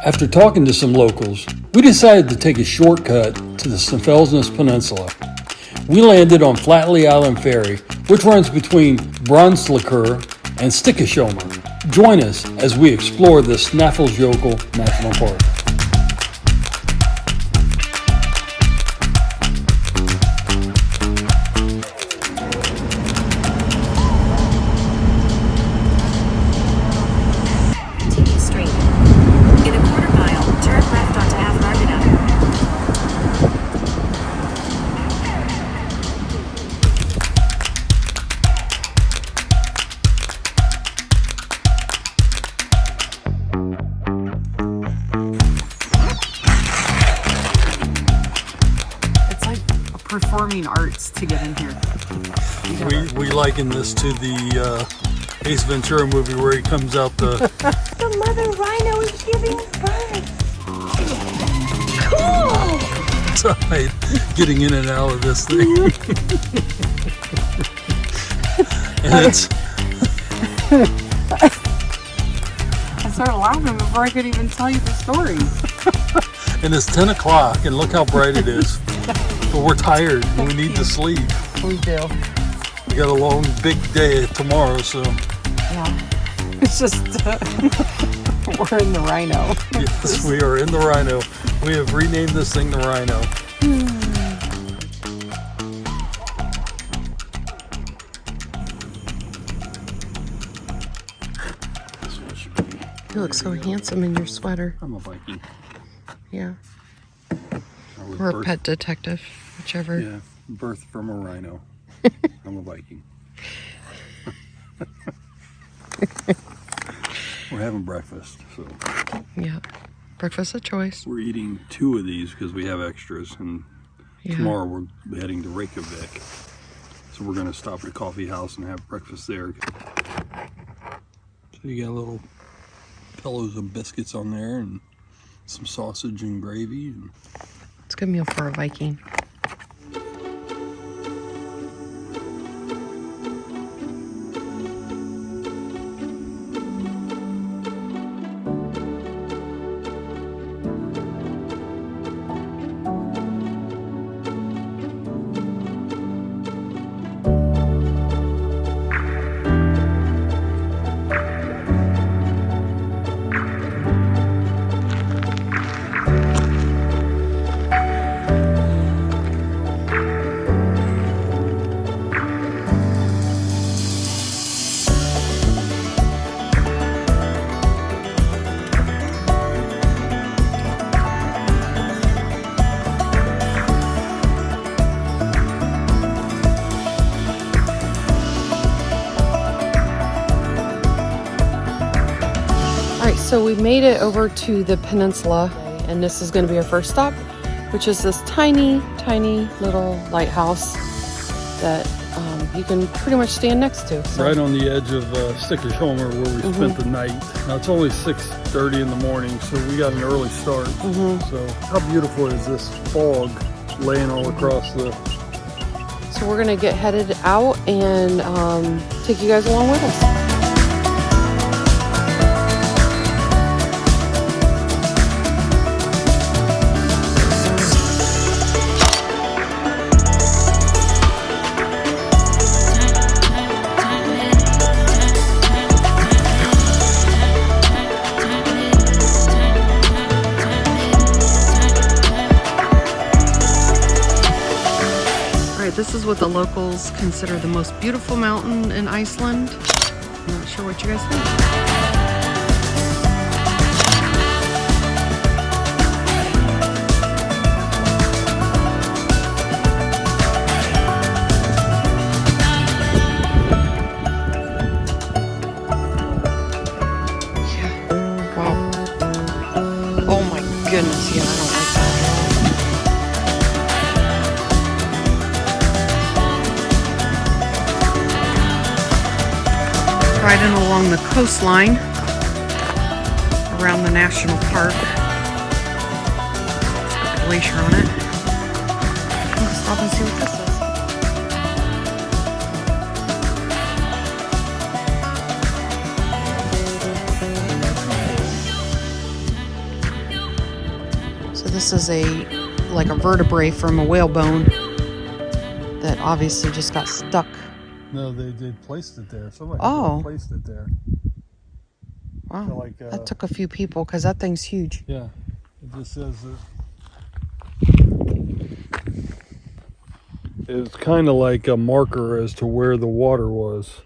After talking to some locals, we decided to take a shortcut to the Snaefellsnes Peninsula. We landed on Flatley Island Ferry, which runs between Bronslikur and Stikkesholmer. Join us as we explore the Snaefellsjokull National Park. Performing arts to get in here. We liken this to the Ace Ventura movie where he comes out the mother rhino is giving birth. Cool! tide, getting in and out of this thing. And it's I started laughing before I could even tell you the story. and it's 10 o'clock and look how bright it is. But we're tired and we need to sleep. We do. We got a long, big day tomorrow, so. Yeah. It's just, we're in the Rhino. Yes, we are in the Rhino. We have renamed this thing the Rhino. You look so handsome in your sweater. I'm a Viking. Yeah. Or a pet detective, whichever. Yeah, birthed from a rhino. I'm a Viking. We're having breakfast, so. Yeah, breakfast of choice. We're eating 2 of these because we have extras, and tomorrow we're heading to Reykjavik. So we're gonna stop at a coffee house and have breakfast there. So you got little pillows of biscuits on there and some sausage and gravy. And it's a good meal for a Viking. So we made it over to the peninsula, and this is going to be our first stop, which is this tiny, tiny little lighthouse that you can pretty much stand next to. So. Right on the edge of Stikkesholmer where we spent the night. Now it's only 6:30 in the morning, so we got an early start. So how beautiful is this fog laying all across the... So we're going to get headed out and take you guys along with us. This is what the locals consider the most beautiful mountain in Iceland. I'm not sure what you guys think. Yeah. Wow. Oh my goodness, yeah, I don't like that. Riding along the coastline around the national park. It's got a glacier on it. Let's stop and see what this is. This is like a vertebrae from a whalebone that obviously just got stuck. No, they placed it there. Somebody placed it there. Wow, So like, that took a few people because that thing's huge. Yeah, it just says that. It's kind of like a marker as to where the water was.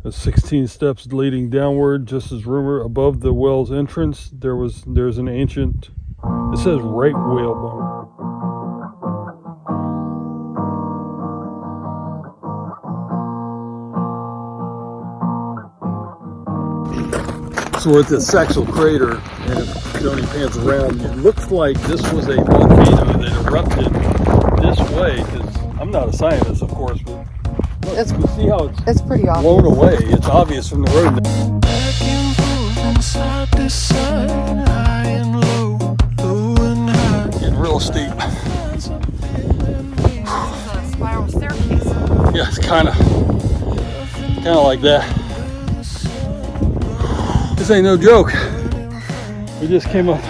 The 16 steps leading downward, just as rumor above the well's entrance, there's an ancient. It says right whalebone. So we're at the Saxel crater, and if Joni pans around, it looks like this was a volcano that erupted this way, because I'm not a scientist, of course, but look, you can see how it's pretty obvious. Blown away. It's obvious from the road. Back and forth inside the sun, high and low, low and high. Getting real steep. Spiral staircase. Yeah, it's kind of like that. This ain't no joke. We just came up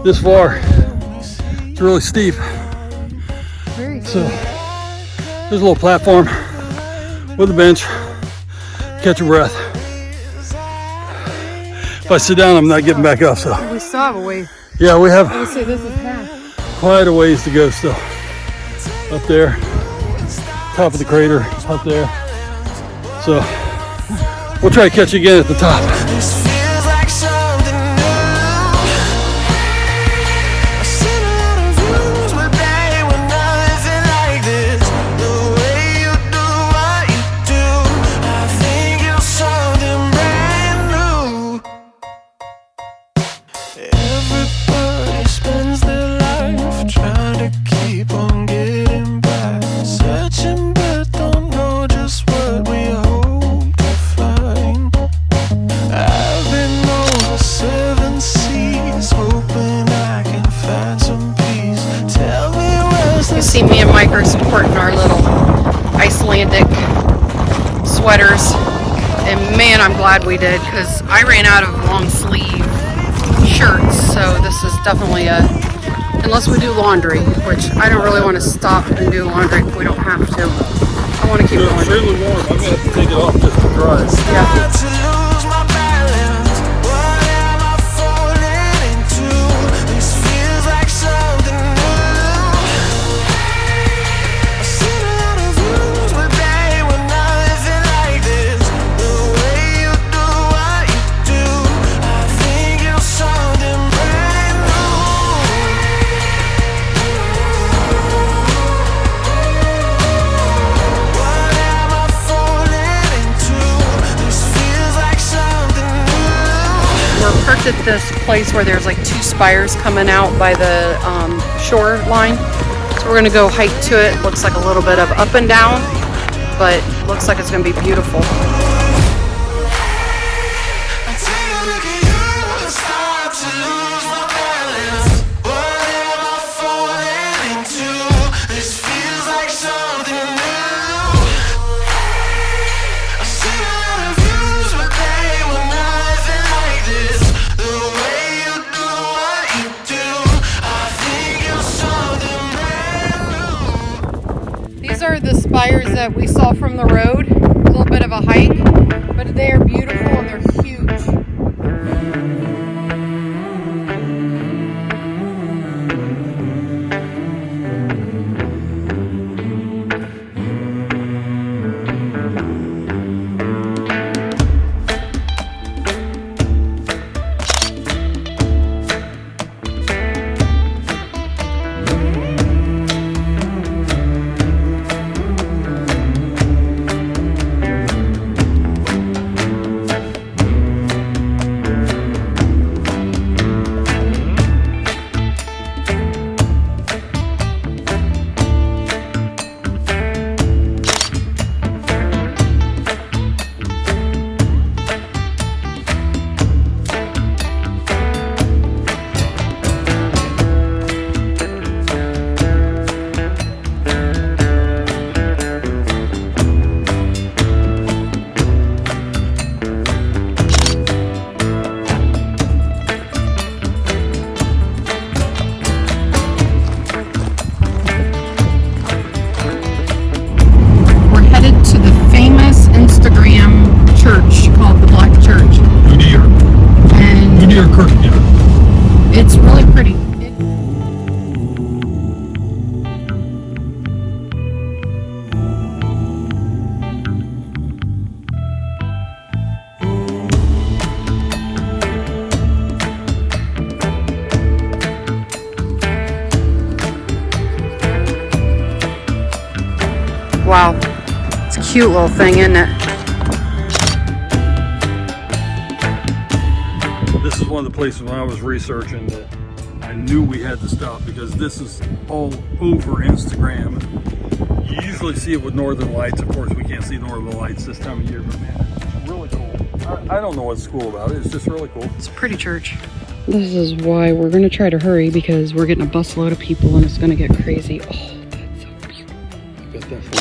this far. It's really steep. Very So there's a little platform with a bench. Catch your breath. If I sit down, I'm not getting back up. So we still have a way. yeah, we have I would say this is half. quite a ways to go still. Up there, top of the crater, up there. So we'll try to catch you again at the top. This feels like something new. I've seen a lot of views, but they were nothing like this. The way you do what you do, I think you're something brand new. Everybody spends their life trying to keep on getting back, searching but don't know just what we hope to find. I've been over 7 seas, hoping I can find some peace. Tell me where's the You see me and Mike are supporting our little Icelandic sweaters. And man, I'm glad we did, because I ran out of long sleeve shirts. So this is definitely unless we do laundry, which I don't really want to stop and do laundry if we don't have to. I want to keep It's going. really warm. I'm gonna have to take it off just to dry. Yeah. to lose my balance? What am I falling into? This feels like something new. I've seen a lot of views, but they were nothing like this. The way you do what you do, I think you're something brand new. What am I falling into? This feels like something new. We're parked at this place where there's like 2 spires coming out by the shoreline. So we're gonna go hike to it. Looks like a little bit of up and down, but looks like it's gonna be beautiful. I take a look at you, start to lose my balance. What am I falling into? This feels like something new. I've seen a lot of views, but they were nothing like this. The way you do what you do, I think you're something brand new. These are the spires that we saw from the road. A little bit of a hike, but they are beautiful and they're huge. cute little thing, isn't it? This is one of the places when I was researching that I knew we had to stop, because this is all over Instagram. You usually see it with northern lights. Of course, we can't see northern lights this time of year, but man, it's really cool. I don't know what's cool about it. It's just really cool. It's a pretty church. This is why we're going to try to hurry, because we're getting a busload of people and it's going to get crazy. Oh, that's so beautiful. Got that for you.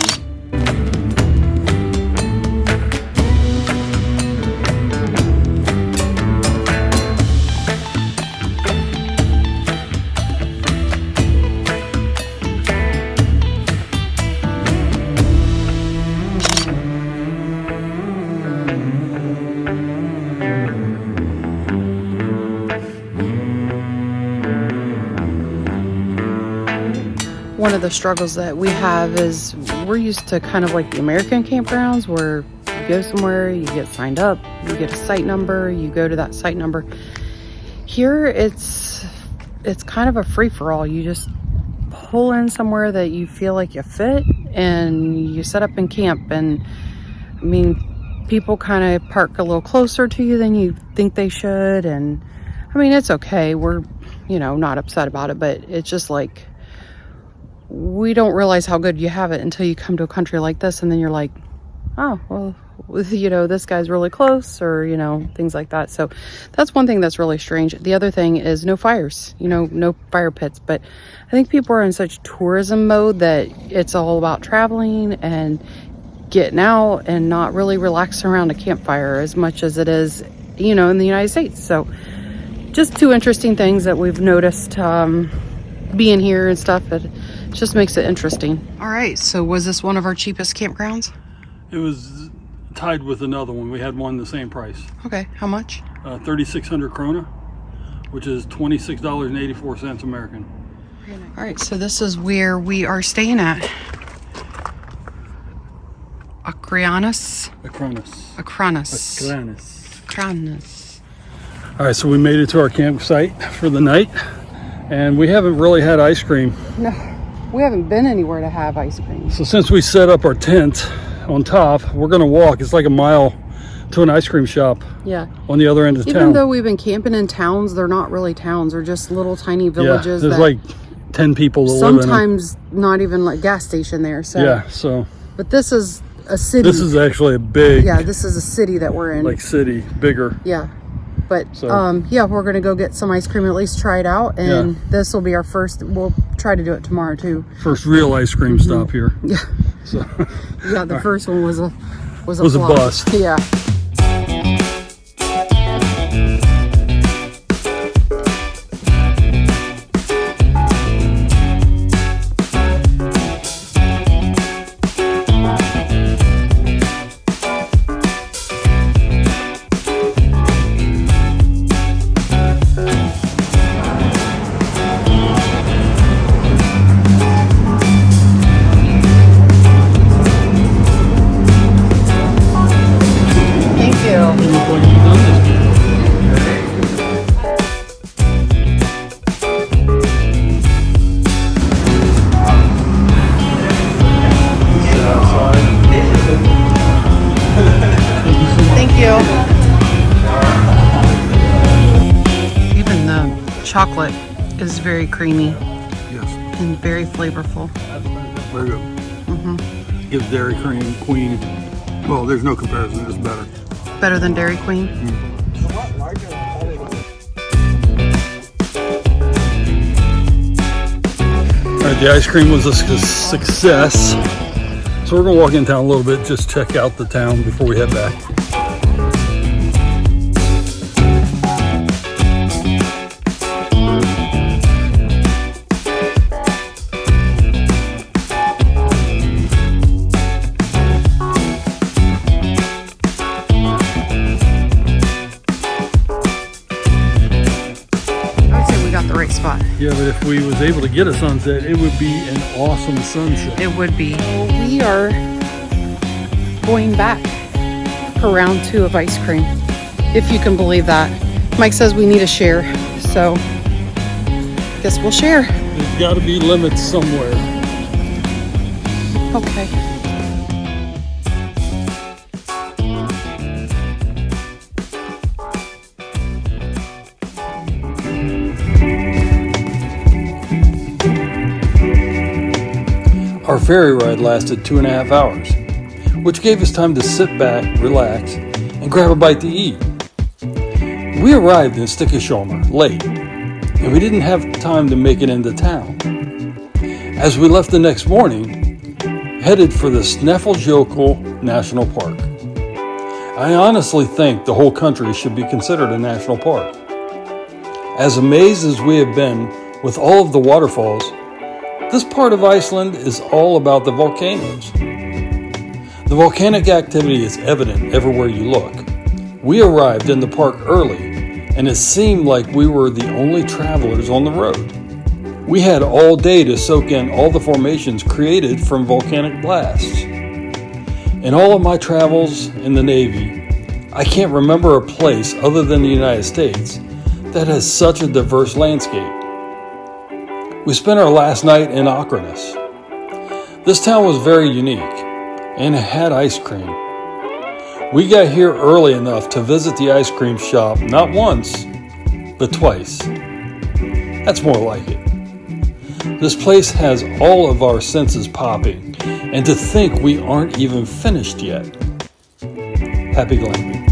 One of the struggles that we have is we're used to kind of like the American campgrounds where you go somewhere, you get signed up, you get a site number, you go to that site number. Here it's kind of a free-for-all. You just pull in somewhere that you feel like you fit and you set up and camp. And I mean, people kind of park a little closer to you than you think they should, and I mean, it's okay. We're, you know, not upset about it, but it's just like, we don't realize how good you have it until you come to a country like this, and then you're like, oh, well, you know, this guy's really close, or, you know, things like that. So that's one thing that's really strange. The other thing is no fires, you know, no fire pits. But I think people are in such tourism mode that it's all about traveling and getting out and not really relaxing around a campfire as much as it is, you know, in the United States. So just two interesting things that we've noticed being here and stuff. It just makes it interesting. All right, so was this one of our cheapest campgrounds? It was tied with another one. We had one the same price. Okay, how much? 3,600 krona, which is $26.84 American. All right, so this is where we are staying at. Acronis. All right, so we made it to our campsite for the night, and we haven't really had ice cream. No, we haven't been anywhere to have ice cream. So since we set up our tent on top, we're gonna walk. It's like a mile to an ice cream shop. Yeah. On the other end of town. Even though we've been camping in towns, they're not really towns. They're just little tiny villages. Yeah, there's like 10 people that live in them. Sometimes not even like gas station there. So. Yeah, so. But this is a city. This is actually a big. Yeah, this is a city that we're in. Like city, bigger. Yeah. But so. yeah, we're gonna go get some ice cream, at least try it out, and this will be our first. We'll try to do it tomorrow too. First real ice cream stop here. Yeah. So. Yeah, the first one was a a bust. Yeah. Even the chocolate is very creamy. Yes. And very flavorful. Very good. Gives Dairy Queen. Well, there's no comparison. It's better. Better than Dairy Queen. All right, the ice cream was a success. So we're gonna walk in town a little bit, just check out the town before we head back. Spot. Yeah, but if we was able to get a sunset, it would be an awesome sunset. It would be. We are going back for round 2 of ice cream, if you can believe that. Mike says we need a share, so guess we'll share. There's got to be limits somewhere. Okay. Our ferry ride lasted 2.5 hours, which gave us time to sit back, relax, and grab a bite to eat. We arrived in Snaefellsnes late, and we didn't have time to make it into town. As we left the next morning, headed for the Snaefellsjokull National Park. I honestly think the whole country should be considered a national park. As amazed as we have been with all of the waterfalls, this part of Iceland is all about the volcanoes. The volcanic activity is evident everywhere you look. We arrived in the park early, and it seemed like we were the only travelers on the road. We had all day to soak in all the formations created from volcanic blasts. In all of my travels in the Navy, I can't remember a place other than the United States that has such a diverse landscape. We spent our last night in Akranes. This town was very unique, and it had ice cream. We got here early enough to visit the ice cream shop not once, but twice. That's more like it. This place has all of our senses popping, and to think we aren't even finished yet. Happy glamping.